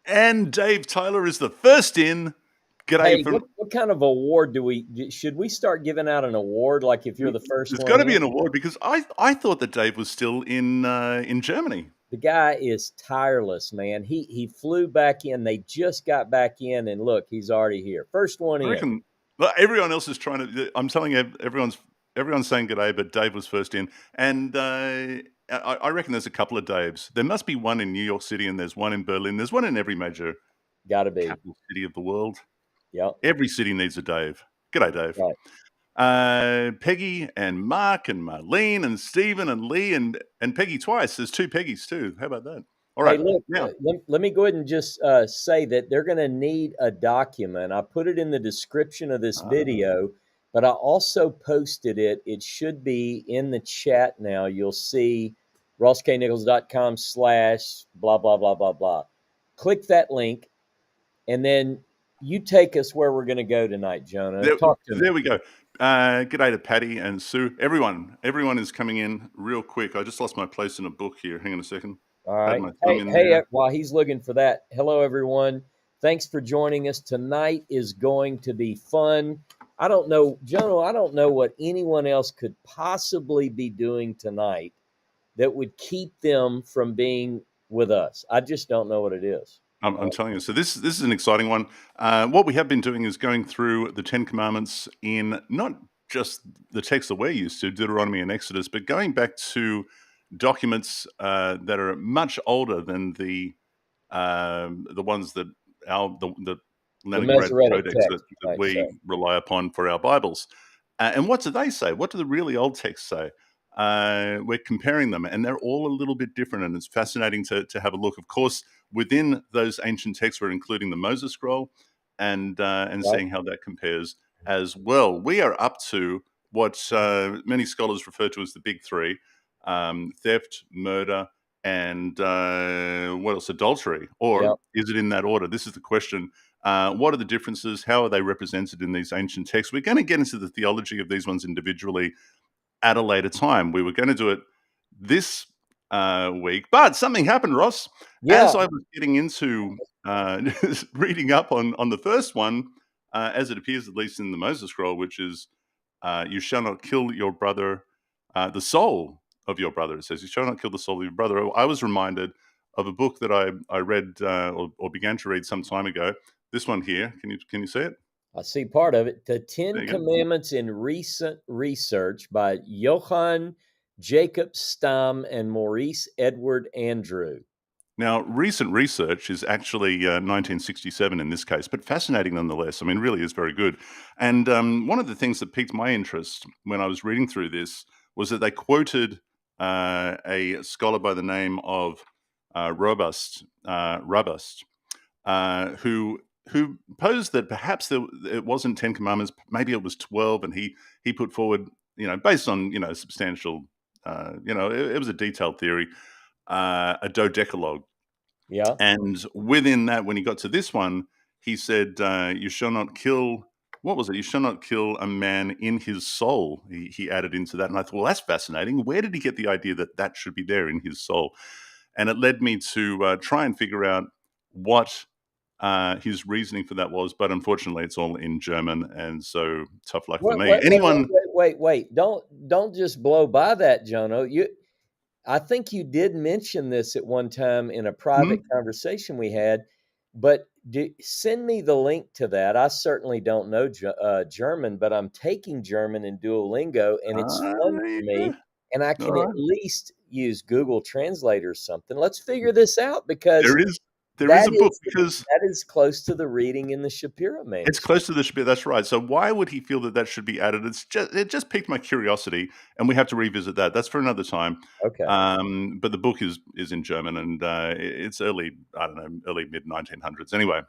And Dave Tyler is the first in. G'day Hey, from. what kind of award should we start giving out an award like if you're the first There's one got to be in? an award because I thought that Dave was still in Germany. The guy is tireless, man. He flew back in. They just got back in, and look, he's already here. First one I in. reckon everyone else is trying to. I'm telling you, everyone's saying g'day, but Dave was first in, and I reckon there's a couple of Daves. There must be one in New York City, and there's one in Berlin. There's one in every major Gotta be. capital city of the world. Yep. Every city needs a Dave. G'day, Dave. Right. Peggy and Mark and Marlene and Stephen and Lee and Peggy twice. There's two Peggys too. How about that? All right. Hey, look, Now, let me go ahead and just say that they're going to need a document. I put it in the description of this video, but I also posted it. It should be in the chat now. You'll see rossknichols.com/blah, blah, blah, blah, blah. Click that link, and then you take us where we're going to go tonight, Jonah. Talk to me. there we go. G'day to Patty and Sue. Everyone is coming in real quick. I just lost my place in a book here. Hang on a second. All right. Hey, while he's looking for that, hello, everyone. Thanks for joining us. Tonight is going to be fun. I don't know, Jono, I don't know what anyone else could possibly be doing tonight that would keep them from being with us. I just don't know what it is. I'm telling you. So this is an exciting one. What we have been doing is going through the Ten Commandments in not just the text that we're used to, Deuteronomy and Exodus, but going back to documents that are much older than the ones that the Leningrad Masoretic Codex text, that we rely upon for our Bibles. And what do they say? What do the really old texts say? We're comparing them, and they're all a little bit different, and it's fascinating to have a look. Of course, within those ancient texts, we're including the Moses Scroll and seeing how that compares as well. We are up to what many scholars refer to as the big three: theft, murder, and what else? Adultery. Or is it in that order? This is the question. What are the differences? How are they represented in these ancient texts? We're going to get into the theology of these ones individually at a later time. We were going to do it this week, but something happened, Ross. As I was getting into reading up on the first one, as it appears, at least in the Moses Scroll, which is you shall not kill your brother, the soul of your brother. It says you shall not kill the soul of your brother. I was reminded of a book that I read or began to read some time ago. This one here. Can you see it? I see part of it. The Ten Commandments in Recent Research by Johann Jacob Stamm and Maurice Edward Andrew. Now, recent research is actually 1967 in this case, but fascinating nonetheless. I mean, really is very good. And one of the things that piqued my interest when I was reading through this was that they quoted a scholar by the name of Robust, who posed that perhaps it wasn't 10 commandments, maybe it was 12, and he put forward, based on, substantial, it was a detailed theory, a dodecalogue. Yeah. And within that, when he got to this one, he said, you shall not kill, what was it? You shall not kill a man in his soul. He added into that. And I thought, well, that's fascinating. Where did he get the idea that should be there in his soul? And it led me to try and figure out what his reasoning for that was, but unfortunately it's all in German, and so tough luck for me. Wait. Don't just blow by that, Jono. I think you did mention this at one time in a private conversation we had, but send me the link to that. I certainly don't know German, but I'm taking German in Duolingo, and it's fun for me, and I can at least use Google Translate or something. Let's figure this out, because there is a book, because that is close to the reading in the Shapira manuscript. It's close to the Shapira, that's right. So why would he feel that should be added? It just piqued my curiosity, and we have to revisit that. That's for another time. Okay. But the book is in German, and it's early mid-1900s. Anyway,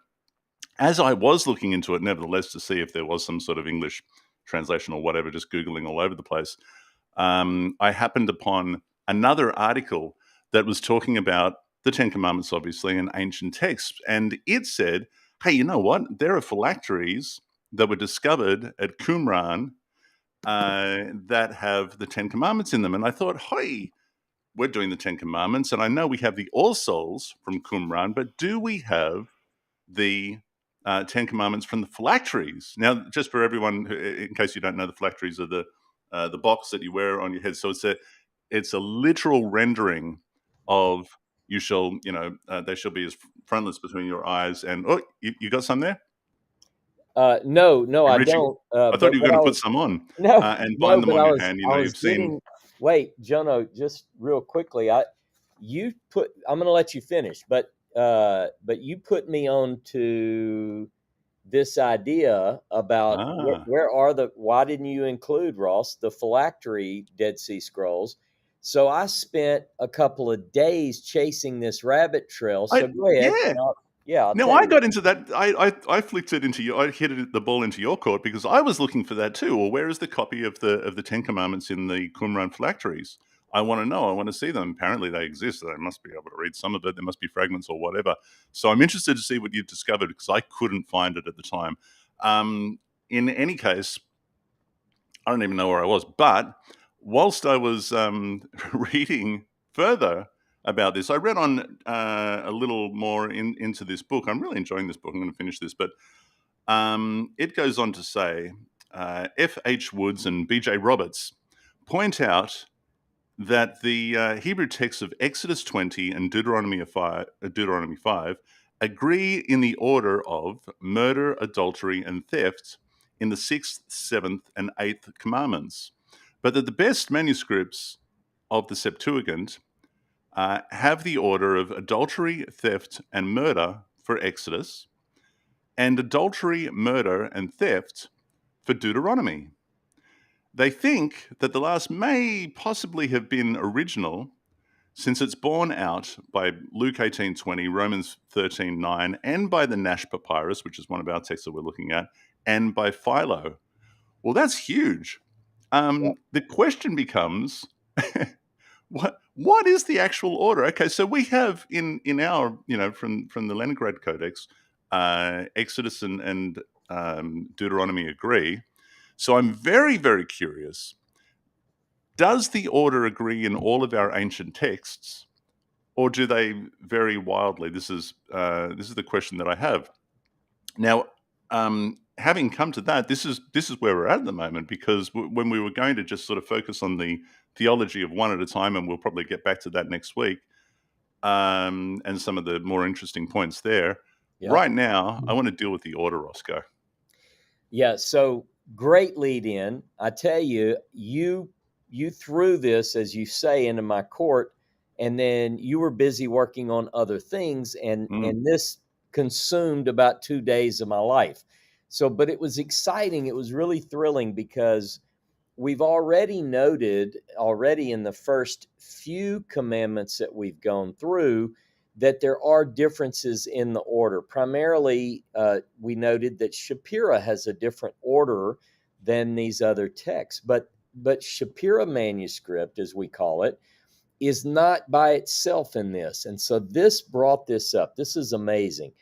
as I was looking into it, nevertheless, to see if there was some sort of English translation or whatever, just Googling all over the place, I happened upon another article that was talking about the Ten Commandments, obviously, in ancient texts. And it said, hey, you know what? There are phylacteries that were discovered at Qumran that have the Ten Commandments in them. And I thought, hey, we're doing the Ten Commandments, and I know we have the All Souls from Qumran, but do we have the Ten Commandments from the Phylacteries? Now, just for everyone, in case you don't know, the Phylacteries are the box that you wear on your head. So it's a literal rendering of you shall, they shall be as frontlets between your eyes. And you got some there? No, You're I reaching. don't. I thought But you were what going I to put was some on no, and no, bind them but on your hand. I was You've seen. getting. Wait, Jono, just real quickly. You put. I'm going to let you finish, but you put me on to this idea about Ah, where are why didn't you include, Ross, the phylactery Dead Sea Scrolls? So I spent a couple of days chasing this rabbit trail. So go ahead. yeah. And I'll Now tell I you. got into that. I flicked it into you. I hit the ball into your court because I was looking for that too. Or where is the copy of the Ten Commandments in the Qumran phylacteries? I want to know. I want to see them. Apparently they exist. I must be able to read some of it. There must be fragments or whatever. So I'm interested to see what you've discovered because I couldn't find it at the time. In any case, I don't even know where I was. But whilst I was reading further about this, I read on a little more into this book. I'm really enjoying this book. I'm going to finish this, but it goes on to say F.H. Woods and B.J. Roberts point out that the Hebrew texts of Exodus 20 and Deuteronomy 5 agree in the order of murder, adultery, and theft in the 6th, 7th, and 8th commandments, but that the best manuscripts of the Septuagint have the order of adultery, theft, and murder for Exodus, and adultery, murder, and theft for Deuteronomy. They think that the last may possibly have been original since it's borne out by Luke 18:20, Romans 13:9, and by the Nash Papyrus, which is one of our texts that we're looking at, and by Philo. Well, that's huge. The question becomes, what is the actual order? Okay, so we have in our from the Leningrad Codex, Exodus and Deuteronomy agree. So I'm very, very curious. Does the order agree in all of our ancient texts, or do they vary wildly? This is the question that I have now. Having come to that, this is where we're at the moment because when we were going to just sort of focus on the theology of one at a time, and we'll probably get back to that next week, and some of the more interesting points there. Yep. Right now, I want to deal with the order, Roscoe. Yeah, so great lead in. I tell you, you threw this, as you say, into my court, and then you were busy working on other things, and Mm, this consumed about 2 days of my life. So, but it was exciting. It was really thrilling because we've already noted in the first few commandments that we've gone through that there are differences in the order. Primarily, we noted that Shapira has a different order than these other texts, but Shapira manuscript, as we call it, is not by itself in this. And so this brought this up. This is amazing.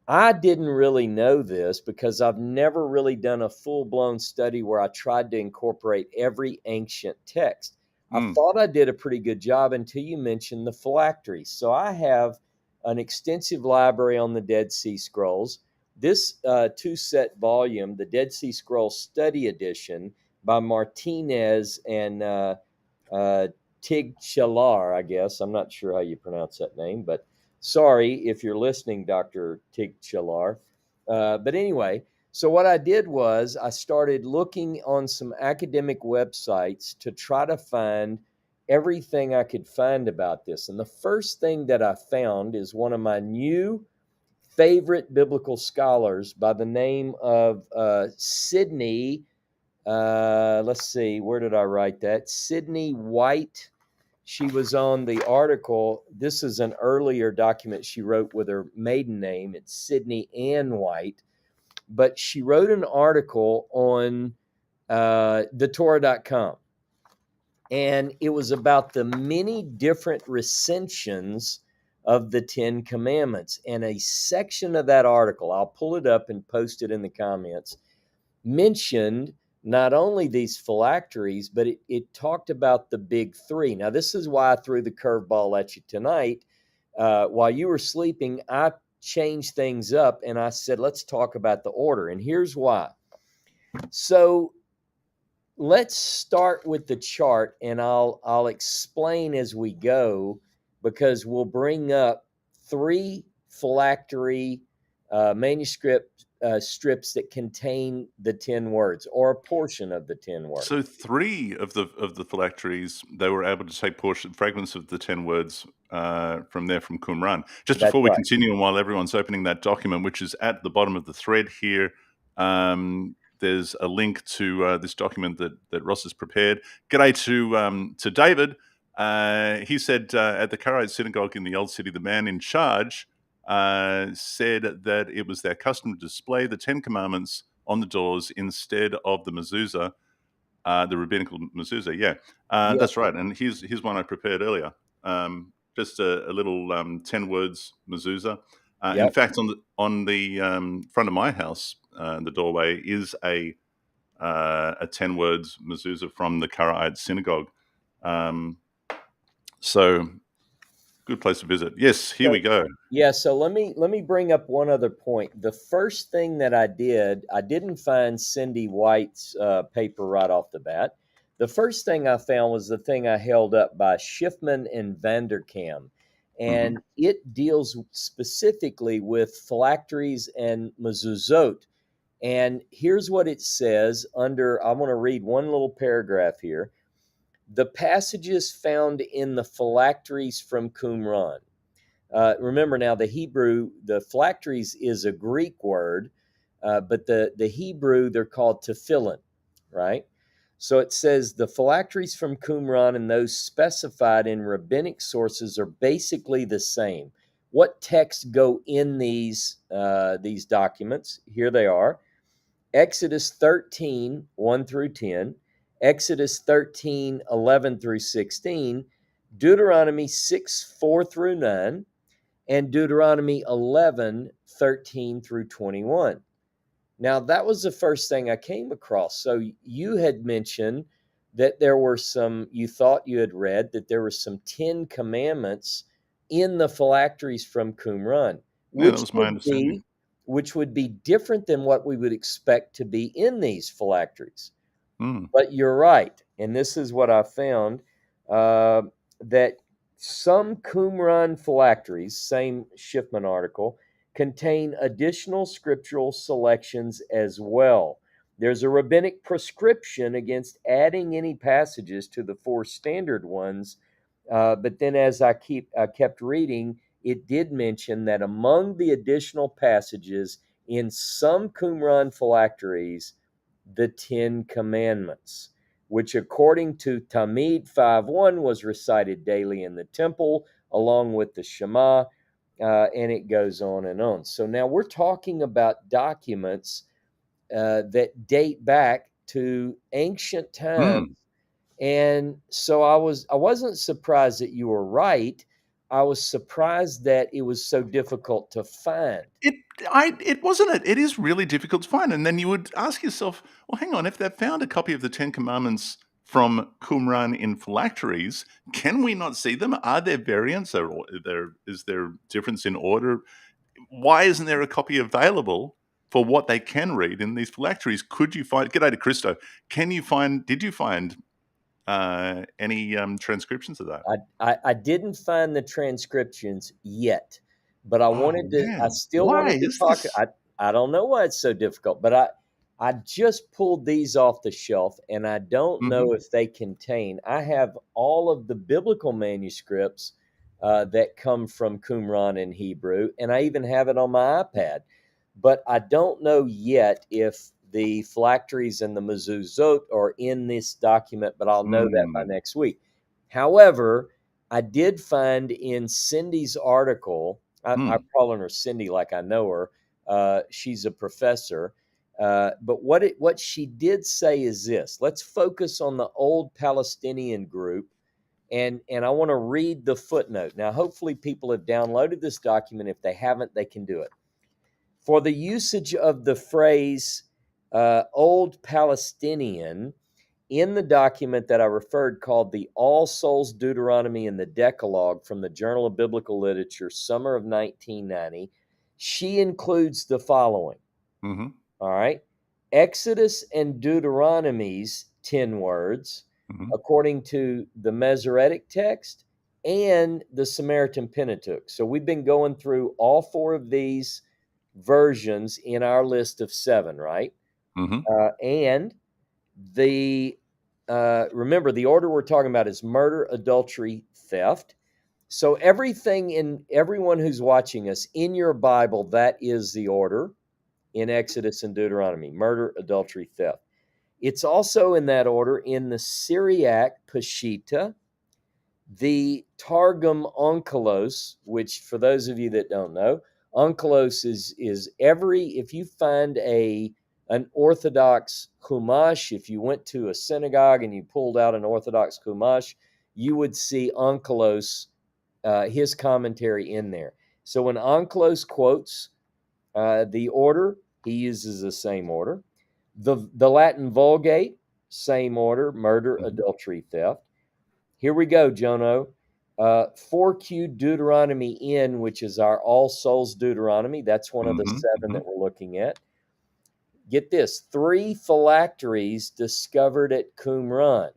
I didn't really know this because I've never really done a full-blown study where I tried to incorporate every ancient text. I mm, thought I did a pretty good job until you mentioned the phylacteries. So I have an extensive library on the Dead Sea Scrolls. This two-set volume, the Dead Sea Scrolls Study Edition by Martinez and Tig Chalar, I guess. I'm not sure how you pronounce that name, but sorry if you're listening, Dr. Tig Chalar. But anyway, so what I did was I started looking on some academic websites to try to find everything I could find about this. And the first thing that I found is one of my new favorite biblical scholars by the name of Sydney. Let's see, where did I write that? Sydney White. She was on the article. This is an earlier document she wrote with her maiden name. It's Sydney Ann White. But she wrote an article on thetorah.com. And it was about the many different recensions of the Ten Commandments. And a section of that article, I'll pull it up and post it in the comments, mentioned not only these phylacteries, but it talked about the big three. Now, this is why I threw the curveball at you tonight. While you were sleeping, I changed things up and I said, let's talk about the order. And here's why. So let's start with the chart, and I'll explain as we go, because we'll bring up 3 phylactery manuscript strips that contain the 10 words, or a portion of the 10 words. So 3 of the phylacteries, they were able to take fragments of the 10 words from Qumran. Just That's before we right. continue, and while everyone's opening that document, which is at the bottom of the thread here, there's a link to this document that Ross has prepared. G'day to David. He said at the Karaite synagogue in the Old City, the man in charge said that it was their custom to display the 10 commandments on the doors instead of the mezuzah, the rabbinical mezuzah. Yeah, Yeah. that's right. And here's one I prepared earlier. Just a little 10 words mezuzah. In Yep. fact, on the front of my house, the doorway is a 10 words mezuzah from the Karaite synagogue. So good place to visit. Yes, here we go. Yeah, so let me bring up one other point. The first thing that I didn't find Cindy White's paper right off the bat. The first thing I found was the thing I held up by Schiffman and Vanderkam, and it deals specifically with phylacteries and mezuzot. And here's what it says under, I want to read one little paragraph here. The passages found in the phylacteries from Qumran. Remember now, the Hebrew, the phylacteries is a Greek word, but the Hebrew, they're called tefillin, right? So it says the phylacteries from Qumran and those specified in rabbinic sources are basically the same. What texts go in these documents? Here they are. Exodus 13, 1 through 10, Exodus 13, 11 through 16, Deuteronomy 6, 4 through 9, and Deuteronomy 11, 13 through 21. Now, that was the first thing I came across. So you had mentioned that there were some, you thought you had read that there were some 10 commandments in the phylacteries from Qumran, Yeah, that was my understanding. which would be different than what we would expect to be in these phylacteries. Mm. But you're right. And this is what I found, that some Qumran phylacteries, same Schiffman article, contain additional scriptural selections as well. There's a rabbinic prescription against adding any passages to the 4 standard ones. But then as I kept reading, it did mention that among the additional passages in some Qumran phylacteries, the 10 Commandments, which according to Talmud 5:1 was recited daily in the temple, along with the Shema, and it goes on and on. So now we're talking about documents that date back to ancient times. And so I wasn't surprised that you were right. I was surprised that it was so difficult to find. It wasn't it. It is really difficult to find. And then you would ask yourself, well, hang on, if they've found a copy of the 10 Commandments from Qumran in phylacteries, can we not see them? Are there variants? Is there difference in order? Why isn't there a copy available for what they can read in these phylacteries? Could you find, g'day to Christo, did you find any transcriptions of that? I didn't find the transcriptions yet, but I Oh, wanted to. I man. still Why wanted to is talk. this? I don't know why it's so difficult, but I just pulled these off the shelf, and I don't know if they contain. I have all of the biblical manuscripts that come from Qumran in Hebrew, and I even have it on my iPad. But I don't know yet if the phylacteries and the mezuzot are in this document, but I'll know that by next week. However, I did find in Cindy's article, I'm calling her Cindy like I know her. She's a professor. But what she did say is this. Let's focus on the old Palestinian group. And I want to read the footnote. Now, hopefully people have downloaded this document. If they haven't, they can do it. For the usage of the phrase Old Palestinian in the document that I referred called the All Souls Deuteronomy and the Decalogue from the Journal of Biblical Literature, summer of 1990. She includes the following. Mm-hmm. All right. Exodus and Deuteronomy's 10 words, Mm-hmm. according to the Masoretic text and the Samaritan Pentateuch. So we've been going through all 4 of these versions in our list of 7, right? Mm-hmm. And the remember, the order we're talking about is murder, adultery, theft. So everything in everyone who's watching us in your Bible, that is the order in Exodus and Deuteronomy: murder, adultery, theft. It's also in that order in the Syriac Peshitta, the Targum Onkelos, which for those of you that don't know, Onkelos is if you find an Orthodox Chumash, if you went to a synagogue and you pulled out an Orthodox Chumash, you would see Onkelos, his commentary in there. So when Onkelos quotes the order, he uses the same order. The Latin Vulgate, same order: murder, Mm-hmm. adultery, theft. Here we go, Jono. 4QDeutn, which is our All Souls Deuteronomy. That's one of the 7 Mm-hmm. that we're looking at. Get this: 3 phylacteries discovered at Qumran.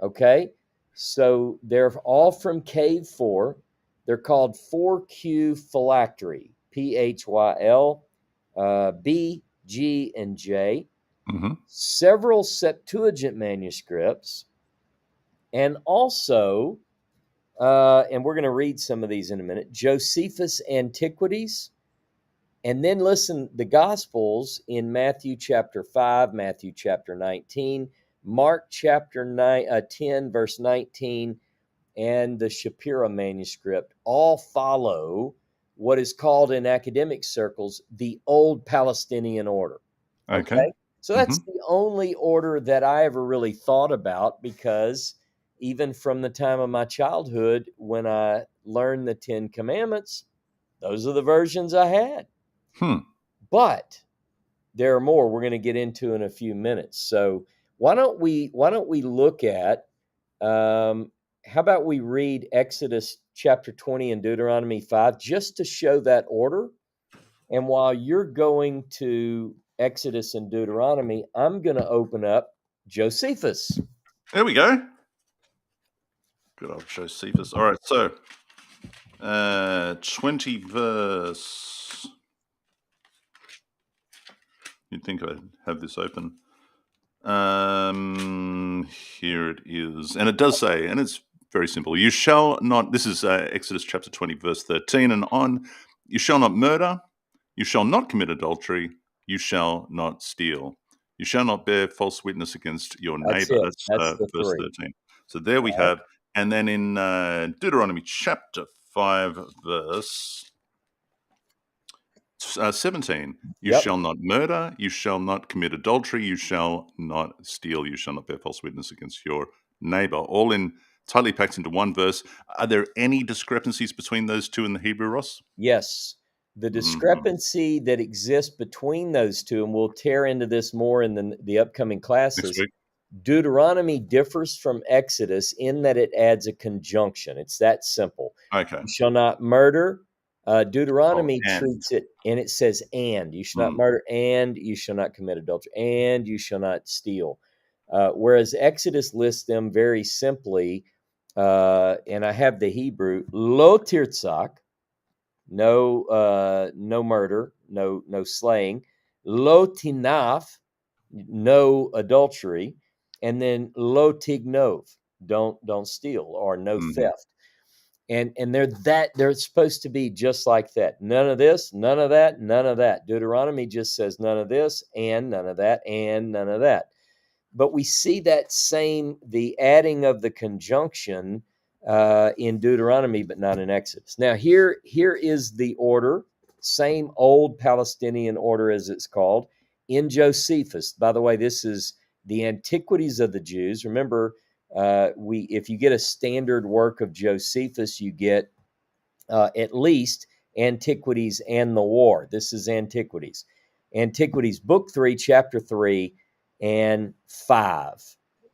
Okay, so they're all from Cave 4. They're called 4Q phylactery, Phyl, B, G, and J. Mm-hmm. Several Septuagint manuscripts, and also, and we're going to read some of these in a minute, Josephus Antiquities. And then listen, the Gospels in Matthew chapter 5, Matthew chapter 19, Mark chapter 10, verse 19, and the Shapira manuscript all follow what is called in academic circles the Old Palestinian order. Okay. Okay? So Mm-hmm. that's the only order that I ever really thought about, because even from the time of my childhood, when I learned the 10 Commandments, those are the versions I had. But there are more we're going to get into in a few minutes. So why don't we look at how about we read Exodus chapter 20 and Deuteronomy 5 just to show that order? And while you're going to Exodus and Deuteronomy, I'm going to open up Josephus. There we go. Good old Josephus. All right, so 20 verse. You'd think I'd have this open. Here it is. And it does say, and it's very simple: you shall not, this is Exodus chapter 20, verse 13 and on, you shall not murder, you shall not commit adultery, you shall not steal, you shall not bear false witness against your That's neighbor. it. That's That's the verse 3. 13. So there we have. And then in Deuteronomy chapter 5, verse 17, you Yep. shall not murder, you shall not commit adultery, you shall not steal, you shall not bear false witness against your neighbor. All in tightly packed into one verse. Are there any discrepancies between those two in the Hebrew, Ross? Yes. The discrepancy that exists between those two, and we'll tear into this more in the upcoming Next classes. week. Deuteronomy differs from Exodus in that it adds a conjunction. It's that simple. Okay. You shall not murder. Deuteronomy and. treats it, and it says, and you shall not murder, and you shall not commit adultery, and you shall not steal. Whereas Exodus lists them very simply, and I have the Hebrew: lo tirtzak, no murder, no slaying; lo tinaf, no adultery; and then lo tignov, don't steal, or no theft. And they're supposed to be just like that. None of this, none of that, none of that. Deuteronomy just says none of this and none of that and none of that. But we see that the adding of the conjunction in Deuteronomy, but not in Exodus. Now here is the order, same Old Palestinian order as it's called, in Josephus. By the way, this is the Antiquities of the Jews. Remember, if you get a standard work of Josephus, you get at least Antiquities and the War. This is Antiquities. Antiquities, Book 3, Chapter 3, and 5,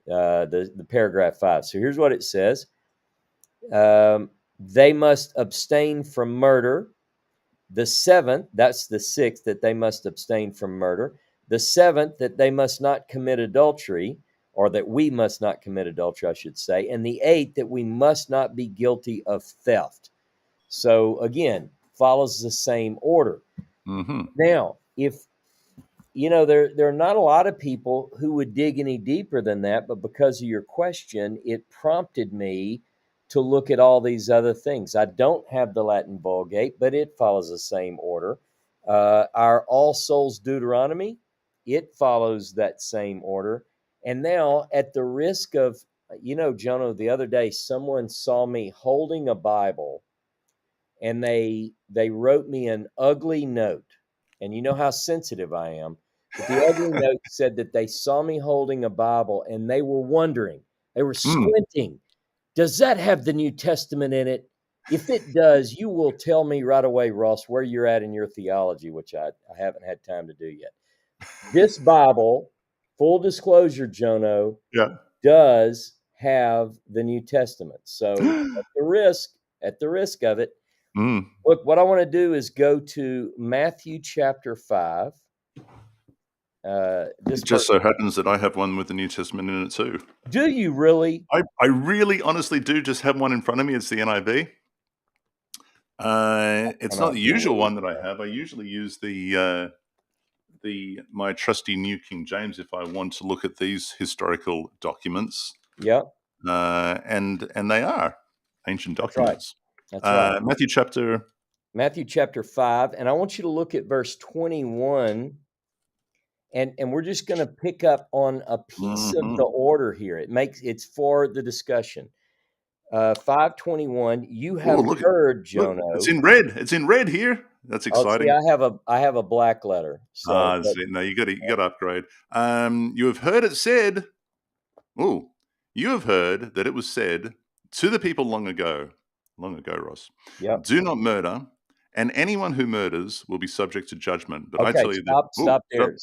the paragraph 5. So here's what it says. They must abstain from murder. The seventh, that's the sixth, that they must abstain from murder. The seventh, that they must not commit adultery, or that we must not commit adultery, I should say. And the eighth, that we must not be guilty of theft. So again, follows the same order. Now, if there are not a lot of people who would dig any deeper than that, but because of your question, it prompted me to look at all these other things. I don't have the Latin Vulgate, but it follows the same order. Our All Souls Deuteronomy, it follows that same order. And now, at the risk of, Jono, the other day, someone saw me holding a Bible, and they wrote me an ugly note. And you know how sensitive I am. But the ugly note said that they saw me holding a Bible, and they were wondering, they were squinting, does that have the New Testament in it? If it does, you will tell me right away, Ross, where you're at in your theology, which I haven't had time to do yet. This Bible, full disclosure, Jono, does have the New Testament. So at the risk of it, look, what I want to do is go to Matthew chapter 5. It just so happens that I have one with the New Testament in it too. Do you really? I really honestly do just have one in front of me. It's the NIV. It's not the usual one that I have. I usually use my trusty New King James if I want to look at these historical documents. Yep. And they are ancient documents. That's right. Matthew chapter 5, and I want you to look at verse 21. And we're just going to pick up on a piece of the order here. It's for the discussion. 5:21. You have heard, Jono. Look, it's in red. It's in red here. That's exciting. I have a black letter. So, no, you got to upgrade. You have heard it said. Oh, you have heard that it was said to the people long ago, Ross. Yep. Do not murder. And anyone who murders will be subject to judgment. But okay, I tell you stop there.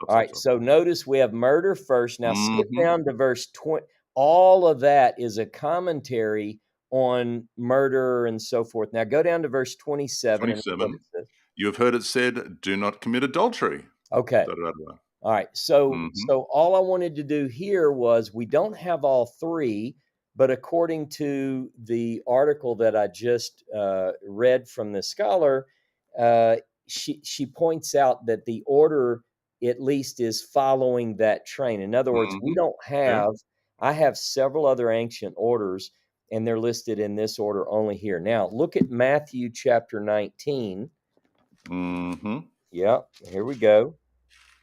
All right, so notice we have murder first. Now skip down to verse 20. All of that is a commentary on murder and so forth. Now go down to verse 27. You have heard it said, do not commit adultery. Okay. All right, so all I wanted to do here was, we don't have all three, but according to the article that I just read from the scholar, she points out that the order at least is following that train. In other words, we don't have, I have several other ancient orders, and they're listed in this order only here. Now, look at Matthew chapter 19. Yep, here we go.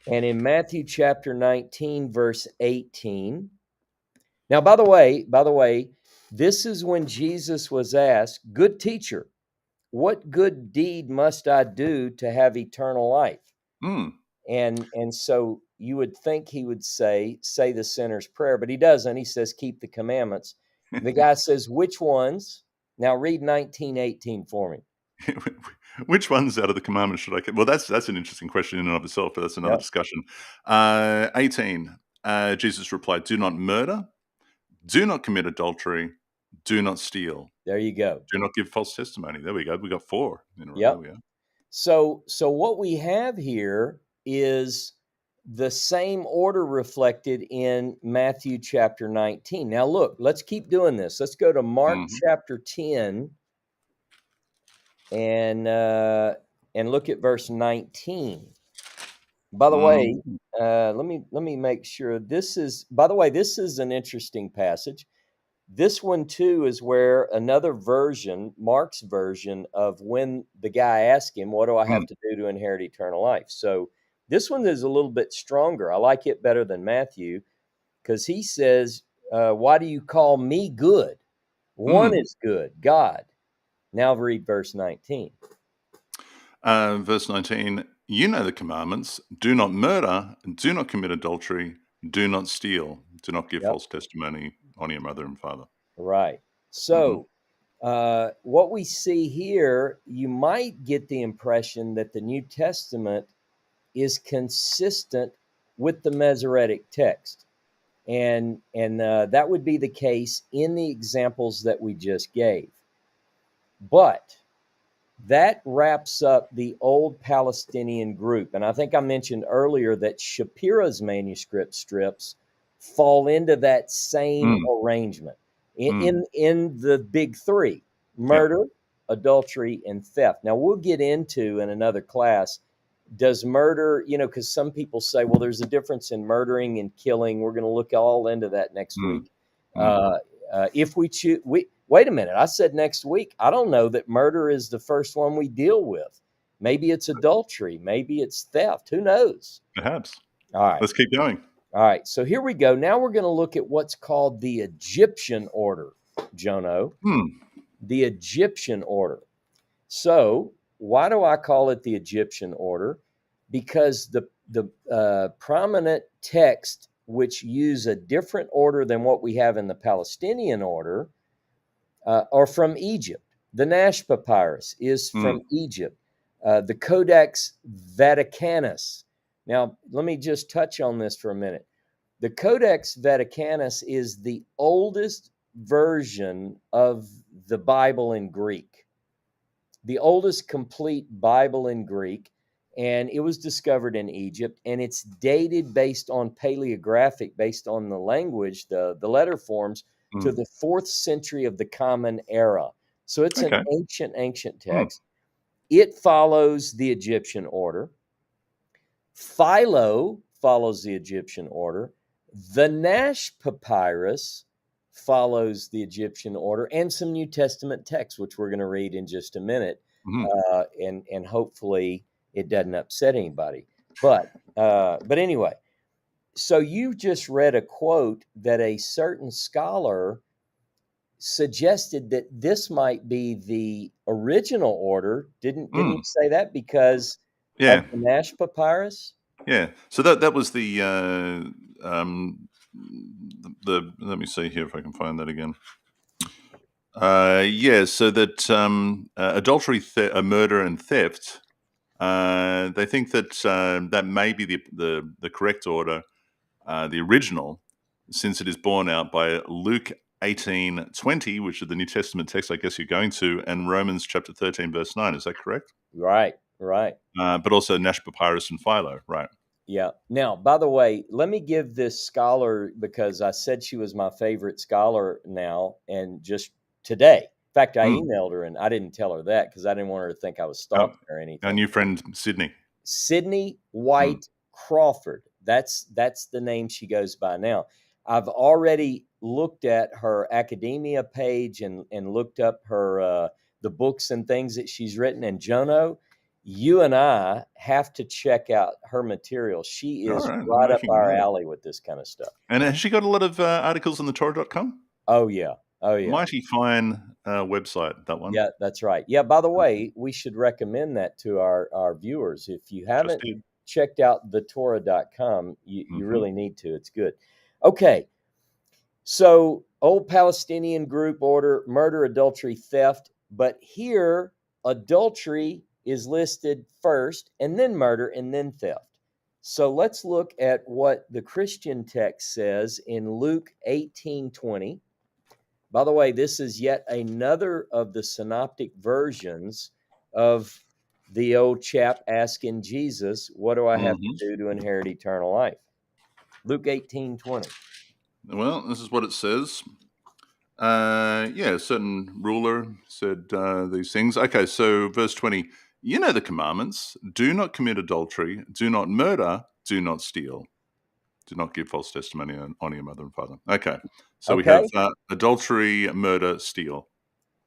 And in Matthew chapter 19, verse 18. Now, by the way, this is when Jesus was asked, good teacher, what good deed must I do to have eternal life? And so you would think he would say the sinner's prayer, but he doesn't. He says, keep the commandments. The guy says, which ones? Now read 19:18 for me. Which ones out of the commandments should I keep? Well, that's an interesting question in and of itself, but that's another discussion. 18, Jesus replied, do not murder, do not commit adultery, do not steal. There you go. Do not give false testimony. There we go. We got 4 in a row. There we are. So what we have here is the same order reflected in Matthew chapter 19. Now look, let's keep doing this. Let's go to Mark chapter 10 and look at verse 19. By the way, let me make sure this is an interesting passage. This one too is where another version, Mark's version of when the guy asked him, what do I have to do to inherit eternal life? So this one is a little bit stronger. I like it better than Matthew, because he says, why do you call me good? One is good, God. Now read verse 19. Verse 19, you know the commandments. Do not murder, do not commit adultery, do not steal, do not give false testimony, honor your mother and father. Right. So what we see here, you might get the impression that the New Testament is consistent with the Masoretic text. And that would be the case in the examples that we just gave. But that wraps up the old Palestinian group. And I think I mentioned earlier that Shapira's manuscript strips fall into that same arrangement in the big three: murder, adultery, and theft. Now, we'll get into in another class, does murder, because some people say, well, there's a difference in murdering and killing. We're going to look all into that next week. If we choose, wait a minute, I said next week. I don't know that murder is the first one we deal with. Maybe it's adultery. Maybe it's theft. Who knows? Perhaps. All right. Let's keep going. All right. So here we go. Now we're going to look at what's called the Egyptian order, Jono. The Egyptian order. So why do I call it the Egyptian order? Because the prominent texts which use a different order than what we have in the Palestinian order are from Egypt. The Nash Papyrus is from Egypt. The Codex Vaticanus. Now, let me just touch on this for a minute. The Codex Vaticanus is the oldest version of the Bible in Greek, the oldest complete Bible in Greek, and it was discovered in Egypt, and it's dated based on paleographic, based on the language, the letter forms, to the 4th century of the Common Era. So it's an ancient text. It follows the Egyptian order. Philo follows the Egyptian order. The Nash Papyrus follows the Egyptian order, and some New Testament texts, which we're going to read in just a minute, and hopefully it doesn't upset anybody. But anyway, so you just read a quote that a certain scholar suggested that this might be the original order. Didn't you say that because of the Nash Papyrus? Yeah. So that was the let me see here if I can find that again. So that adultery, murder, and theft. They think that that may be the correct order, the original, since it is borne out by Luke 18:20, which are the New Testament text I guess you're going to, and Romans chapter 13 verse 9. Is that correct? Right. But also Nash Papyrus and Philo, right? Yeah. Now, by the way, let me give this scholar, because I said she was my favorite scholar now, and just today. In fact, I emailed her, and I didn't tell her that because I didn't want her to think I was stalking her or anything. Our new friend, Sydney. Sydney White Crawford. That's the name she goes by now. I've already looked at her academia page and looked up her the books and things that she's written. And Jono, you and I have to check out her material. She is right up our alley with this kind of stuff. And has she got a lot of articles on the Torah.com? Oh, yeah. Mighty fine website, that one. Yeah, that's right. Yeah, by the way, we should recommend that to our viewers. If you haven't checked out thetorah.com, you really need to. It's good. Okay, so old Palestinian group order, murder, adultery, theft. But here, adultery is listed first, and then murder, and then theft. So let's look at what the Christian text says in Luke 18:20. By the way, this is yet another of the synoptic versions of the old chap asking Jesus, what do I have to do to inherit eternal life? Luke 18:20. Well, this is what it says. A certain ruler said these things. Okay, so verse 20, you know the commandments. Do not commit adultery. Do not murder. Do not steal. Do not give false testimony on your mother and father. Okay, so we have adultery, murder, steal.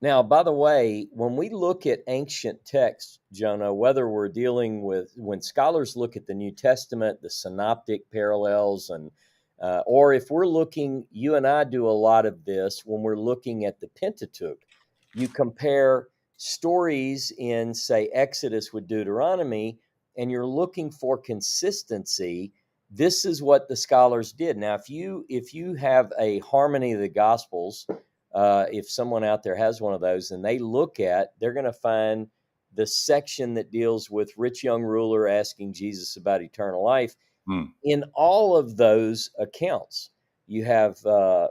Now, by the way, when we look at ancient texts, Jono, whether we're dealing with, when scholars look at the New Testament, the synoptic parallels, and or if we're looking, you and I do a lot of this when we're looking at the Pentateuch. You compare stories in, say, Exodus with Deuteronomy, and you're looking for consistency. This is what the scholars did. Now, if you have a harmony of the Gospels, if someone out there has one of those, and they look at, they're going to find the section that deals with rich young ruler asking Jesus about eternal life. In all of those accounts, you have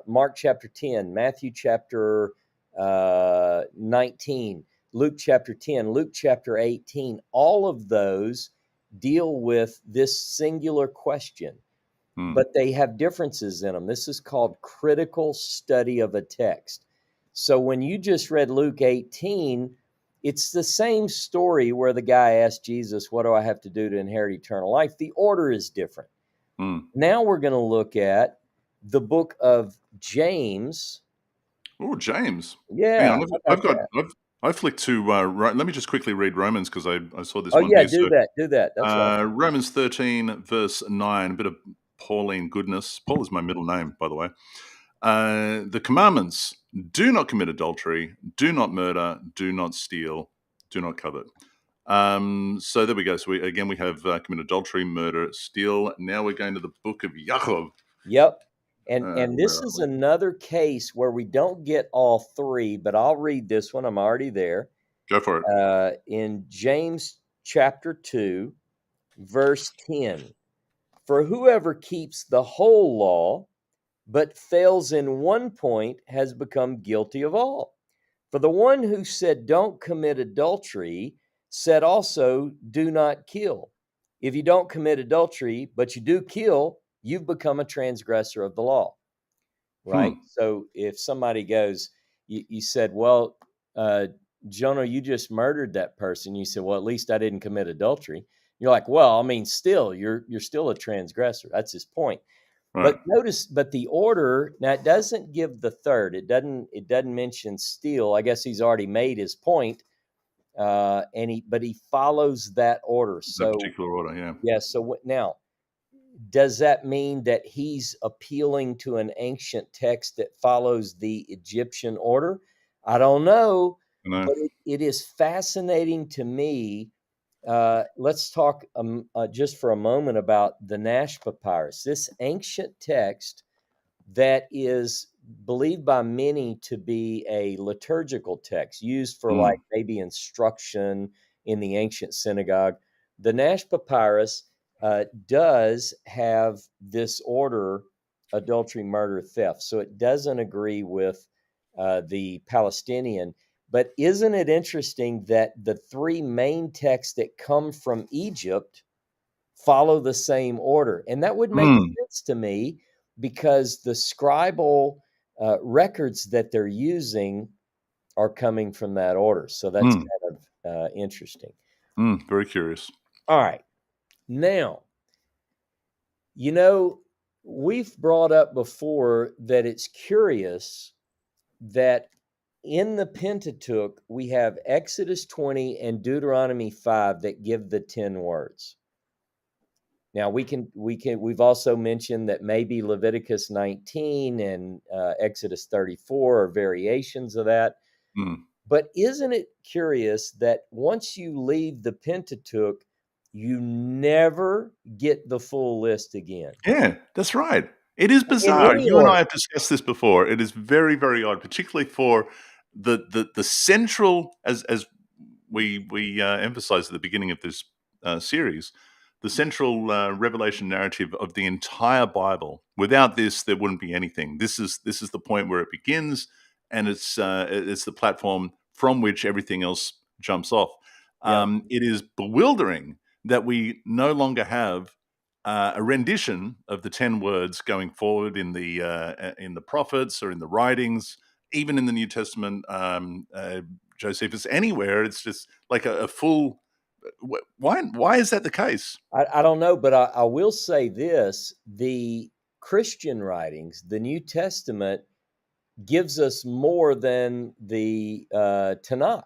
Mark chapter 10, Matthew chapter 19, Luke chapter 10, Luke chapter 18. All of those deal with this singular question, but they have differences in them. This is called critical study of a text. So when you just read Luke 18, it's the same story where the guy asked Jesus, what do I have to do to inherit eternal life? The order is different. Now we're going to look at the book of James. Oh, James. Yeah. Hang on, I flicked to, let me just quickly read Romans because I saw this Oh, one yeah, here. do that. That's right. Romans 13, verse 9, a bit of Pauline goodness. Paul is my middle name, by the way. The commandments: do not commit adultery, do not murder, do not steal, do not covet. So there we go. So we have commit adultery, murder, steal. Now we're going to the book of Yaakov. Yep. And this is another case where we don't get all three, but I'll read this one. I'm already there. Go for it. In James chapter 2, verse 10, for whoever keeps the whole law but fails in one point has become guilty of all. For the one who said, don't commit adultery, said also, do not kill. If you don't commit adultery, but you do kill, you've become a transgressor of the law. Right? So if somebody goes, you said, well, Jono, you just murdered that person. You said, well, at least I didn't commit adultery. You're like, well, I mean, still, you're still a transgressor. That's his point. Right. But notice, the order, now it doesn't give the third. It doesn't mention steal. I guess he's already made his point. But he follows that order. So that particular order, yeah. Yeah. So now, does that mean that he's appealing to an ancient text that follows the Egyptian order? I don't know, but it is fascinating to me. Let's talk just for a moment about the Nash Papyrus, this ancient text that is believed by many to be a liturgical text used for like maybe instruction in the ancient synagogue. The Nash Papyrus does have this order: adultery, murder, theft. So it doesn't agree with the Palestinian. But isn't it interesting that the three main texts that come from Egypt follow the same order? And that would make sense to me because the scribal records that they're using are coming from that order. So that's kind of interesting. Very curious. All right. Now, we've brought up before that it's curious that in the Pentateuch, we have Exodus 20 and Deuteronomy 5 that give the 10 words. Now we've also mentioned that maybe Leviticus 19 and Exodus 34 are variations of that. But isn't it curious that once you leave the Pentateuch, you never get the full list again? Yeah, that's right. It is bizarre. You and I have discussed this before. It is very, very odd, particularly for the central, as we emphasized at the beginning of this series, the central revelation narrative of the entire Bible. Without this, there wouldn't be anything. This is the point where it begins, and it's the platform from which everything else jumps off. It is bewildering that we no longer have a rendition of the 10 words going forward in the prophets or in the writings, even in the New Testament, Josephus, anywhere. It's just like a full. Why is that the case? I don't know, but I will say this: the Christian writings, the New Testament, gives us more than the Tanakh.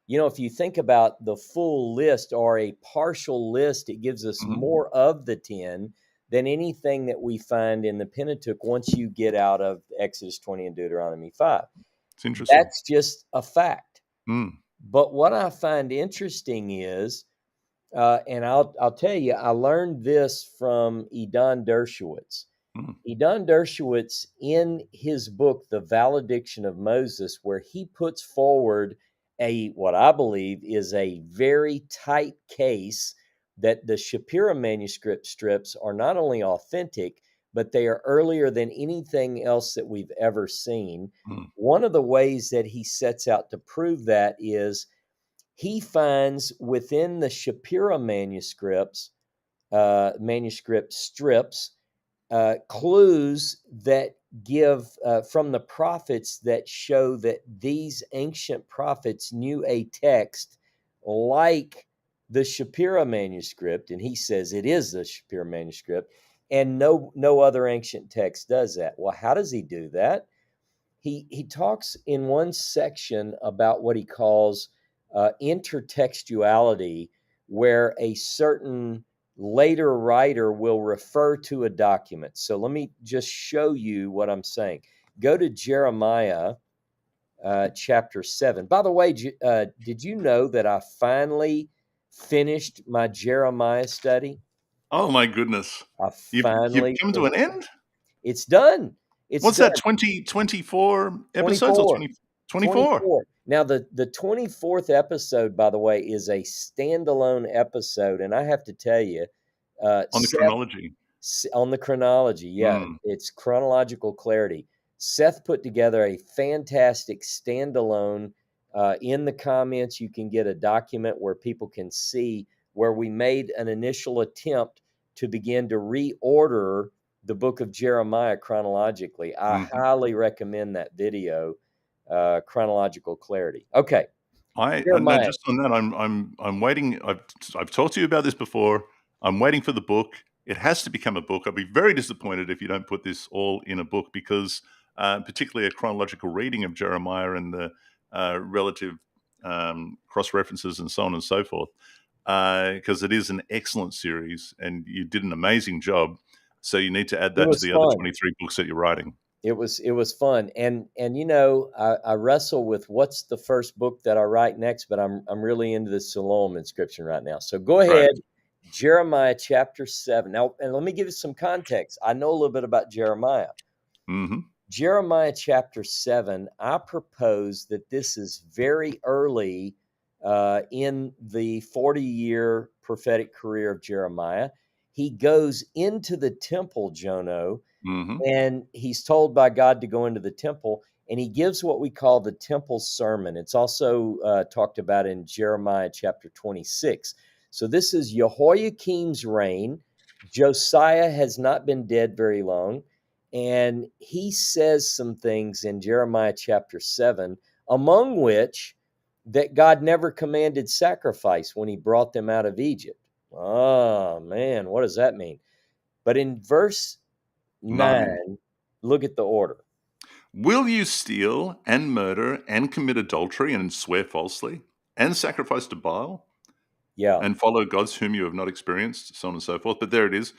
If you think about the full list or a partial list, it gives us more of the 10 than anything that we find in the Pentateuch once you get out of Exodus 20 and Deuteronomy 5. It's interesting. That's just a fact. But what I find interesting is, and I'll tell you, I learned this from Edan Dershowitz. Edan Dershowitz, in his book, The Valediction of Moses, where he puts forward what I believe is a very tight case that the Shapira manuscript strips are not only authentic, but they are earlier than anything else that we've ever seen. One of the ways that he sets out to prove that is he finds within the Shapira manuscript strips clues that give from the prophets that show that these ancient prophets knew a text like the Shapira manuscript, and he says it is the Shapira manuscript, and no other ancient text does that. Well, how does he do that? He talks in one section about what he calls intertextuality, where a certain later writer will refer to a document. So let me just show you what I'm saying. Go to Jeremiah chapter 7. By the way, did you know that I finally finished my Jeremiah study? Oh my goodness! I You've finally come to an end. It's done. It's What's done. that? 24 episodes 24. or 24? 24. Now, the 24th episode, by the way, is a standalone episode. And I have to tell you, On the Seth, chronology. on the chronology, yeah, it's chronological clarity. Seth put together a fantastic standalone. In the comments, you can get a document where people can see where we made an initial attempt to begin to reorder the book of Jeremiah chronologically. I highly recommend that video, chronological clarity. Okay, No, Jeremiah. just on that, I'm waiting. I've talked to you about this before. I'm waiting for the book. It has to become a book. I'll be very disappointed if you don't put this all in a book, because particularly a chronological reading of Jeremiah and the relative cross references and so on and so forth, because it is an excellent series and you did an amazing job. So you need to add It that to was the other fun. 23 books that you're writing. It was fun, and you know, I wrestle with what's the first book that I write next, but I'm really into the Siloam inscription right now. So go Right. ahead, Jeremiah chapter 7. Now, and let me give you some context. I know a little bit about Jeremiah. Jeremiah chapter 7. I propose that this is very early in the 40-year prophetic career of Jeremiah. He goes into the temple, Jono, and he's told by God to go into the temple, and he gives what we call the temple sermon. It's also talked about in Jeremiah chapter 26. So this is Jehoiakim's reign. Josiah has not been dead very long, and he says some things in Jeremiah chapter 7, among which that God never commanded sacrifice when he brought them out of Egypt. Oh, man, what does that mean? But in verse 9, look at the order. Will you steal and murder and commit adultery and swear falsely and sacrifice to Baal Yeah. and follow gods whom you have not experienced, so on and so forth? But there it is.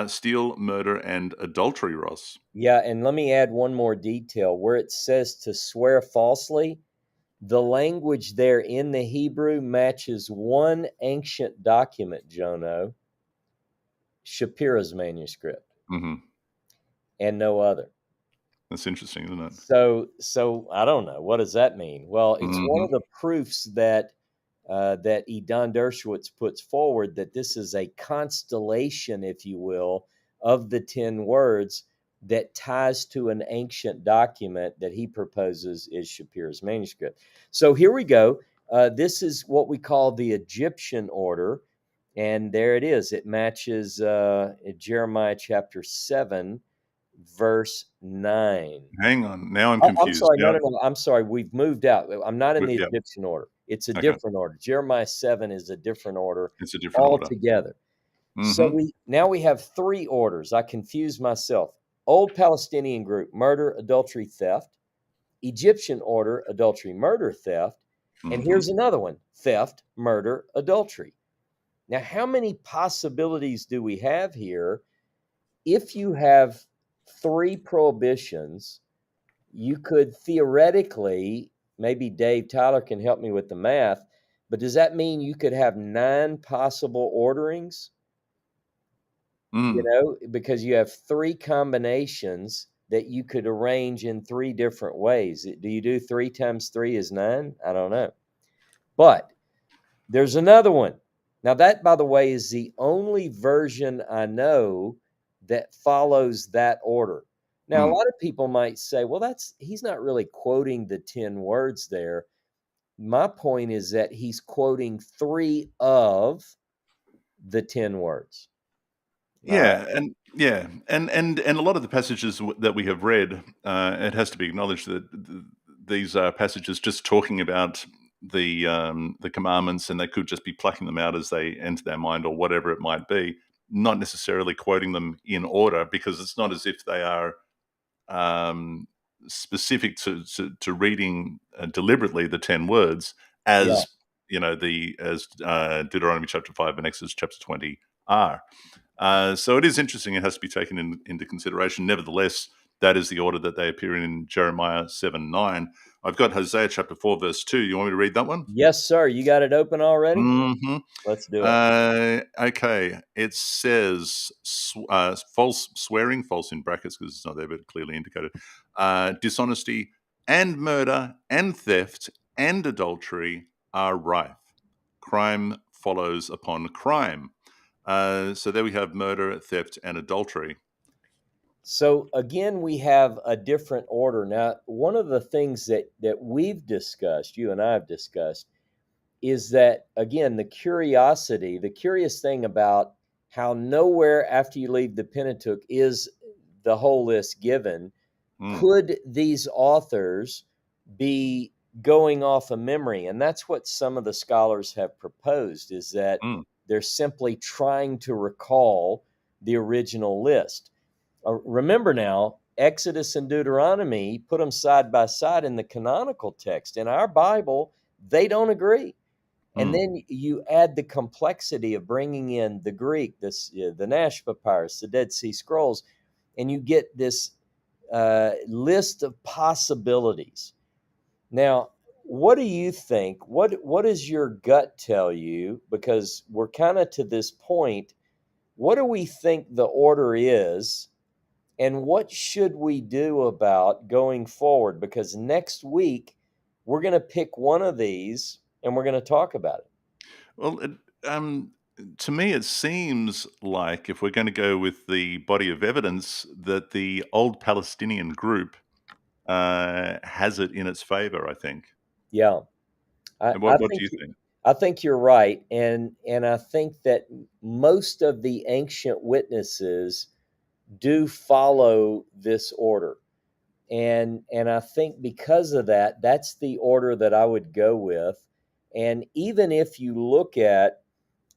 Steal, murder, and adultery, Ross. Yeah, and let me add one more detail. Where it says to swear falsely, the language there in the Hebrew matches one ancient document, Jono, Shapira's manuscript, and no other. That's interesting, isn't it? So I don't know. What does that mean? Well, it's one of the proofs that that Edan Dershowitz puts forward, that this is a constellation, if you will, of the 10 words that ties to an ancient document that he proposes is Shapira's manuscript. So here we go. This is what we call the Egyptian order. And there it is. It matches Jeremiah chapter 7, verse 9. Hang on. Now I'm confused. I'm sorry. Now, No. I'm sorry. We've moved out. I'm not in the yeah, Egyptian order. It's a okay. different order. Jeremiah 7 is a different order It's a different order. altogether. So we have 3 orders. I confused myself. Old Palestinian group, murder, adultery, theft. Egyptian order, adultery, murder, theft. And here's another one: theft, murder, adultery. Now, how many possibilities do we have here? If you have 3 prohibitions, you could theoretically, maybe Dave Tyler can help me with the math, but does that mean you could have 9 possible orderings? You know, because you have 3 combinations that you could arrange in 3 different ways. Do you do 3 times 3 is 9? I don't know. But there's another one. Now, that, by the way, is the only version I know that follows that order. Now, a lot of people might say, well, he's not really quoting the 10 words there. My point is that he's quoting 3 of the 10 words. All right. And a lot of the passages that we have read, it has to be acknowledged that these are passages just talking about the commandments, and they could just be plucking them out as they enter their mind or whatever it might be, not necessarily quoting them in order, because it's not as if they are specific to reading deliberately the 10 words Yeah. as as Deuteronomy chapter 5 and Exodus chapter 20 are. So it is interesting. It has to be taken into consideration. Nevertheless, that is the order that they appear in Jeremiah 7:9. I've got Hosea chapter 4, verse 2. You want me to read that one? Yes, sir. You got it open already? Mm-hmm. Let's do it. Okay. It says false swearing, false in brackets because it's not there, but clearly indicated. Dishonesty and murder and theft and adultery are rife. Crime follows upon crime. So there we have murder, theft, and adultery. So again, we have a different order. Now, one of the things that we've discussed, you and I have discussed, is that, again, the curious thing about how nowhere after you leave the Pentateuch is the whole list given. Could these authors be going off of memory? And that's what some of the scholars have proposed, is that they're simply trying to recall the original list. Remember now, Exodus and Deuteronomy, put them side by side in the canonical text. In our Bible, they don't agree. And then you add the complexity of bringing in the Greek, the Nash Papyrus, the Dead Sea Scrolls, and you get this list of possibilities. Now, what do you think? What does your gut tell you? Because we're kind of to this point. What do we think the order is? And what should we do about going forward? Because next week, we're going to pick one of these and we're going to talk about it. Well, to me, it seems like if we're going to go with the body of evidence, that the old Palestinian group has it in its favor, I think. Yeah, And I what do think you think? I think you're right, and I think that most of the ancient witnesses do follow this order, and I think because of that, that's the order that I would go with. And even if you look at,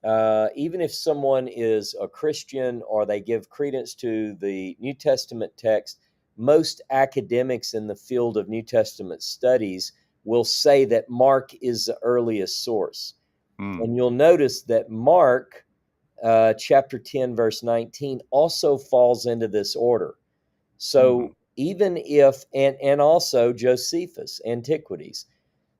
even if someone is a Christian or they give credence to the New Testament text, most academics in the field of New Testament studies will say that Mark is the earliest source. And you'll notice that Mark chapter 10, verse 19 also falls into this order. So even if, and also Josephus, Antiquities.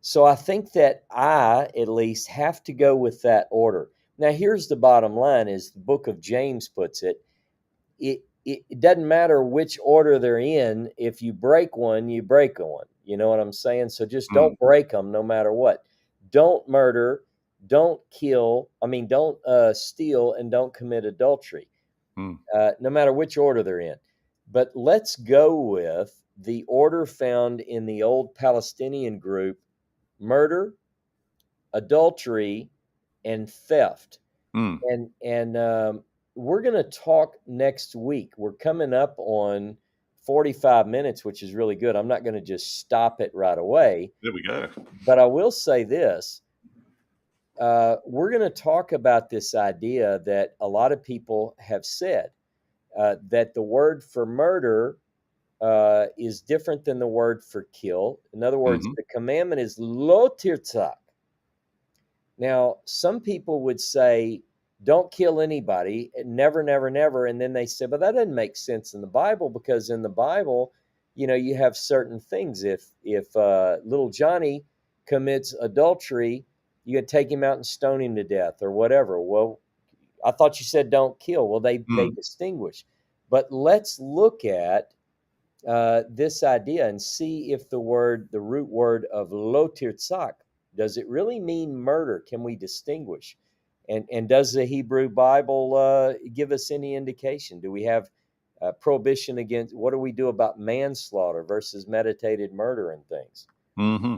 So I think that I, at least, have to go with that order. Now, here's the bottom line, as the book of James puts it, it doesn't matter which order they're in. If you break one, you break one. You know what I'm saying? So just don't break them no matter what. Don't murder, don't kill, don't steal, and don't commit adultery, no matter which order they're in. But let's go with the order found in the old Palestinian group: murder, adultery, and theft. And we're going to talk next week. We're coming up on 45 minutes, which is really good. I'm not going to just stop it right away. There we go. But I will say this. We're going to talk about this idea that a lot of people have said, that the word for murder is different than the word for kill. In other words, the commandment is lo tirtzak. Now, some people would say, don't kill anybody, never, never, never. And then they say, but that doesn't make sense in the Bible, because in the Bible, you have certain things. If little Johnny commits adultery, you could take him out and stone him to death or whatever. Well, I thought you said don't kill. Well, they distinguish. But let's look at this idea and see if the root word of lo tirtzak Does it really mean murder? Can we distinguish? And does the Hebrew Bible give us any indication? Do we have prohibition against, what do we do about manslaughter versus meditated murder and things? Mm-hmm.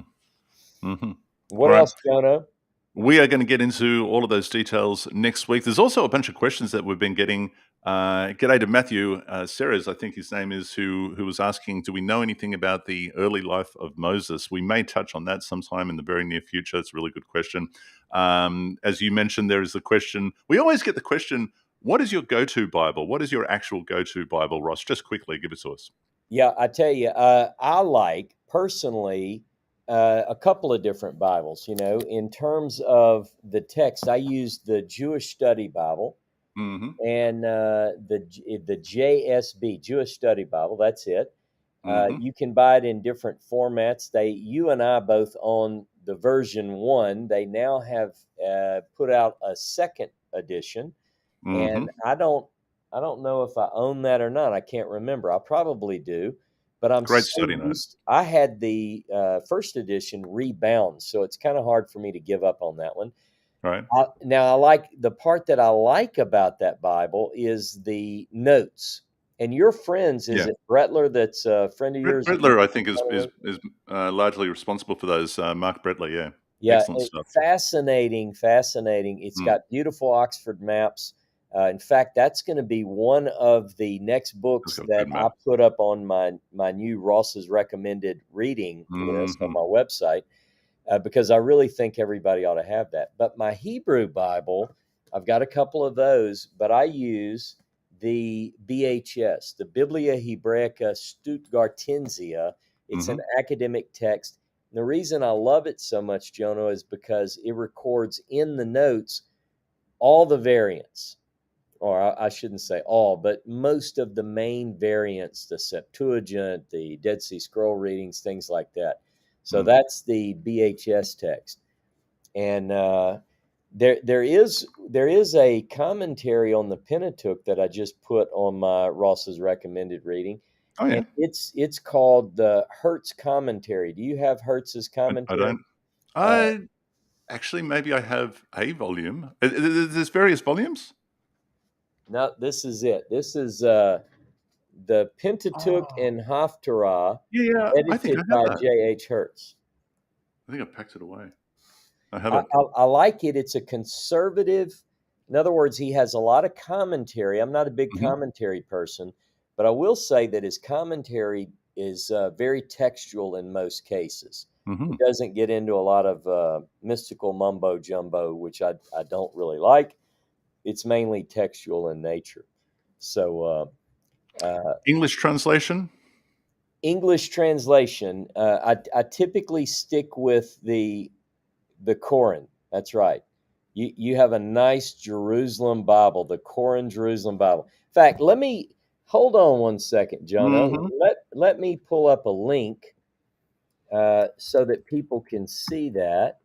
Mm-hmm. What All right. else, Jono? We are going to get into all of those details next week. There's also a bunch of questions that we've been getting. G'day to Matthew Serres, I think his name is, who was asking, do we know anything about the early life of Moses? We may touch on that sometime in the very near future. It's a really good question. As you mentioned, there is the question. We always get the question, what is your go-to Bible? What is your actual go-to Bible, Ross? Just quickly, give it to us. Yeah, I tell you, I like personally a couple of different Bibles. In terms of the text, I use the Jewish Study Bible Mm-hmm. and the JSB, Jewish Study Bible. That's it. Mm-hmm. You can buy it in different formats. You and I both own the version 1. They now have put out a second edition, Mm-hmm. and I don't know if I own that or not. I can't remember. I probably do, but I'm Great so study note. used. I had the first edition rebound, so it's kind of hard for me to give up on that one. Right. Now, I like the part that I like about that Bible is the notes. And your friends, is Yeah. it Bretler that's a friend of yours? Bretler, I think, is largely responsible for those. Mark Bretler, yeah. Yeah, Excellent stuff. fascinating. It's got beautiful Oxford maps. In fact, that's going to be one of the next It's books got a that good I map. put up on my new Ross's recommended reading list on Mm-hmm. my website, because I really think everybody ought to have that. But my Hebrew Bible, I've got a couple of those, but I use the BHS, the Biblia Hebraica Stuttgartensia. It's an Mm-hmm. academic text. And the reason I love it so much, Jono, is because it records in the notes all the variants, or I shouldn't say all, but most of the main variants, the Septuagint, the Dead Sea Scroll readings, things like that. So that's the BHS text. And there is a commentary on the Pentateuch that I just put on my Ross's recommended reading, Oh and yeah. it's called the Hertz Commentary. Do you have Hertz's I commentary? don't. I actually maybe I have a volume. There's various volumes. No, this is it. This is the Pentateuch Oh and Haftarah, yeah, yeah. I think I edited have by that. J.H. Hertz. I think I packed it away. I have I, it. I, I like it. It's a conservative. In other words, he has a lot of commentary. I'm not a big Mm-hmm. commentary person, but I will say that his commentary is very textual in most cases. Mm-hmm. He doesn't get into a lot of mystical mumbo jumbo, which I don't really like. It's mainly textual in nature. So, English translation. English translation, I typically stick with the Qumran. That's right. You have a nice Jerusalem Bible, the Qumran Jerusalem Bible. In fact, let me hold on one second, Jono. Mm-hmm. Let me pull up a link so that people can see that.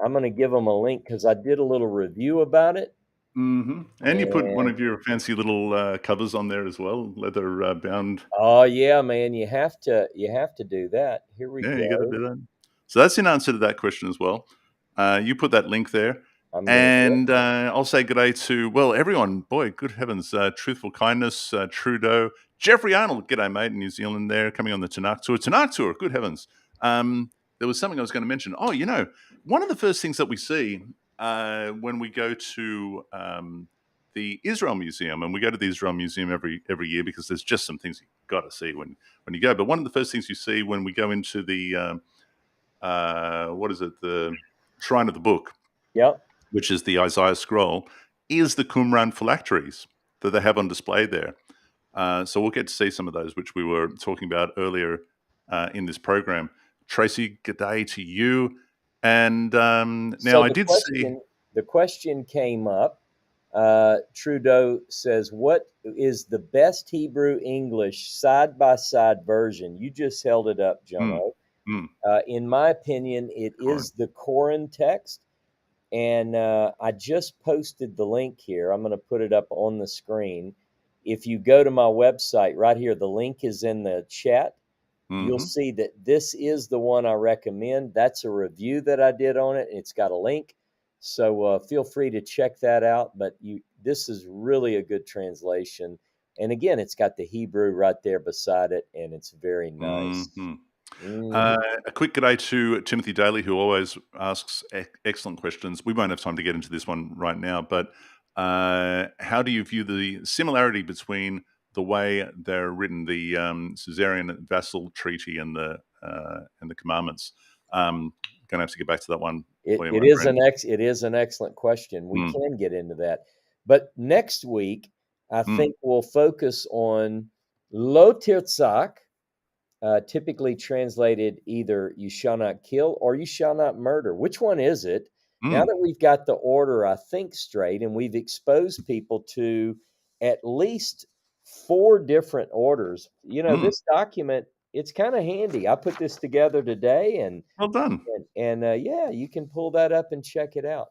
I'm going to give them a link because I did a little review about it. Mm-hmm. And you put one And of your fancy little covers on there as well, leather bound. oh yeah, man, you have to do that. Here we Yeah, you got to go. do that. So that's in answer to that question as well. You put that link there. I'm going to do it. And I'll say good day to, well, everyone. Boy, good heavens. Truthful Kindness, Trudeau, Jeffrey Arnold. G'day, mate, in New Zealand there, coming on the Tanakh Tour. Tanakh Tour, good heavens. There was something I was going to mention. Oh, one of the first things that we see when we go to the Israel Museum, and we go to the Israel Museum every year because there's just some things you've got to see when you go. But one of the first things you see when we go into the, what is it, the Shrine of the Book, Yep. which is the Isaiah scroll, is the Qumran phylacteries that they have on display there. So we'll get to see some of those, which we were talking about earlier in this program. Tracy, good day to you. And now So I did see. the question came up. Trudeau says, "What is the best Hebrew English side by side version?" You just held it up, Mm, Jono. mm, In my opinion, it correct. is the Qumran text, and I just posted the link here. I'm going to put it up on the screen. If you go to my website right here, the link is in the chat. you'll see that this is the one I recommend. That's a review that I did on it. It's got a link. So feel free to check that out. But this is really a good translation. And again, it's got the Hebrew right there beside it, and it's very nice. A quick good day to Timothy Daly, who always asks excellent questions. We won't have time to get into this one right now, but how do you view the similarity between the way they're written, the Caesarean vassal treaty and the commandments? Going to have to get back to that one. It is an excellent question. We can get into that, but next week I think we'll focus on lo tirtzach, typically translated either "you shall not kill" or "you shall not murder." Which one is it? Now that we've got the order, I think, straight, and we've exposed people to at least 4 different orders. This document, it's kind of handy. I put this together today, and well done. And yeah, you can pull that up and check it out.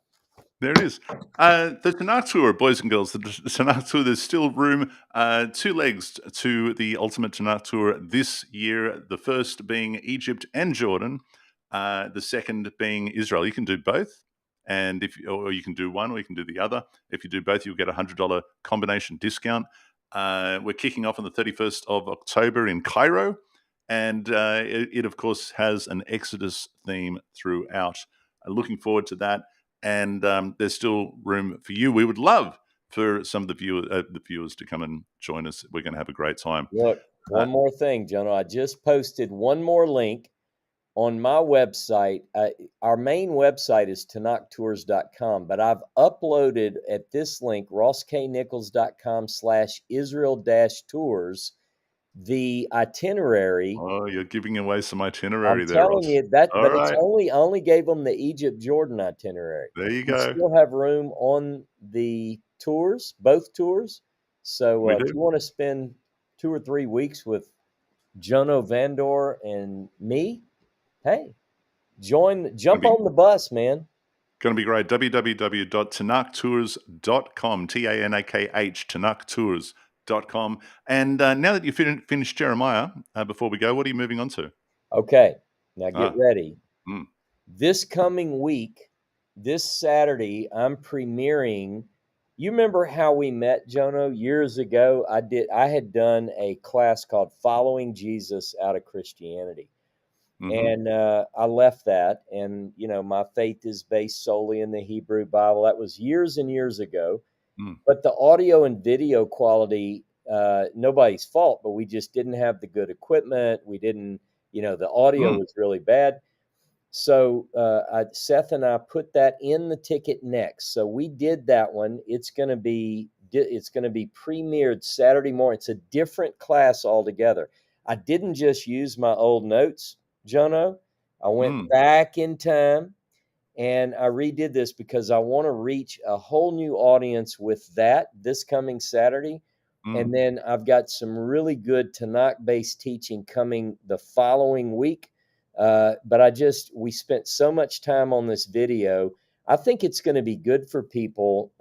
There it is. The Tanakh tour, boys and girls, the Tanakh tour, there's still room, 2 legs to the ultimate Tanakh tour this year. The first being Egypt and Jordan, the second being Israel. You can do both, and or you can do one, or you can do the other. If you do both, you'll get a $100 combination discount. We're kicking off on the 31st of October in Cairo, and it of course has an Exodus theme throughout. Looking forward to that. And there's still room for you. We would love for some of the viewers to come and join us. We're going to have a great time. Look, one more thing, Jono. I just posted one more link on my website. Our main website is tanakhtours.com, but I've uploaded at this link, rossknichols.com/Israel-tours, the itinerary. Oh, you're giving away some itinerary I'm there, Ross. telling you that, All but right. I only gave them the Egypt-Jordan itinerary. There you We go. still have room on the tours, both tours. So if you want to spend 2 or 3 weeks with Jono Vandor and me, hey, jump on the bus, man. Going to be great. www.tanakhtours.com, T-A-N-A-K-H, tanakhtours.com. And now that you've finished Jeremiah, before we go, what are you moving on to? Okay, now get ready. This coming week, this Saturday, I'm premiering. You remember how we met, Jono, years ago? I had done a class called Following Jesus Out of Christianity. And I left that, and my faith is based solely in the Hebrew Bible. That was years and years ago. But the audio and video quality, nobody's fault, but we just didn't have the good equipment. We didn't, the audio was really bad. So Seth and I put that in the ticket next. So we did that one. It's going to be premiered Saturday morning. It's a different class altogether. I didn't just use my old notes, Jono. I went back in time and I redid this because I want to reach a whole new audience with that this coming Saturday. And then I've got some really good Tanakh-based teaching coming the following week. But we spent so much time on this video. I think it's going to be good for people.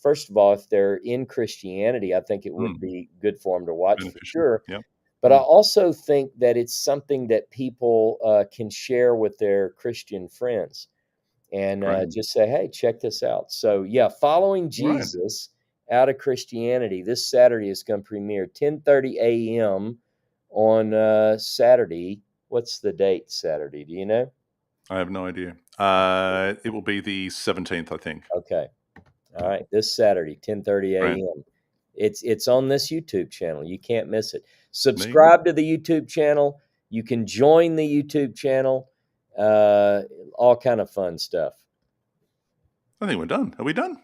First of all, if they're in Christianity, I think it would be good for them to watch for sure. Yep. But I also think that it's something that people can share with their Christian friends and just say, hey, check this out. So, yeah, Following Jesus Out of Christianity this Saturday is going to premiere 10:30 a.m. on Saturday. What's the date Saturday? Do you know? I have no idea. It will be the 17th, I think. Okay. All right. This Saturday, 10:30 a.m. It's on this YouTube channel. You can't miss it. Subscribe to the YouTube channel. You can join the YouTube channel. All kind of fun stuff. I think we're done. Are we done?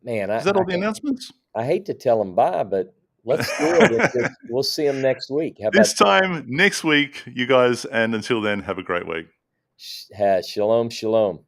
Man, is that all the announcements? I hate to tell them bye, but let's do it. We'll see them next week. How about this time next week, you guys? And until then, have a great week. Shalom, shalom.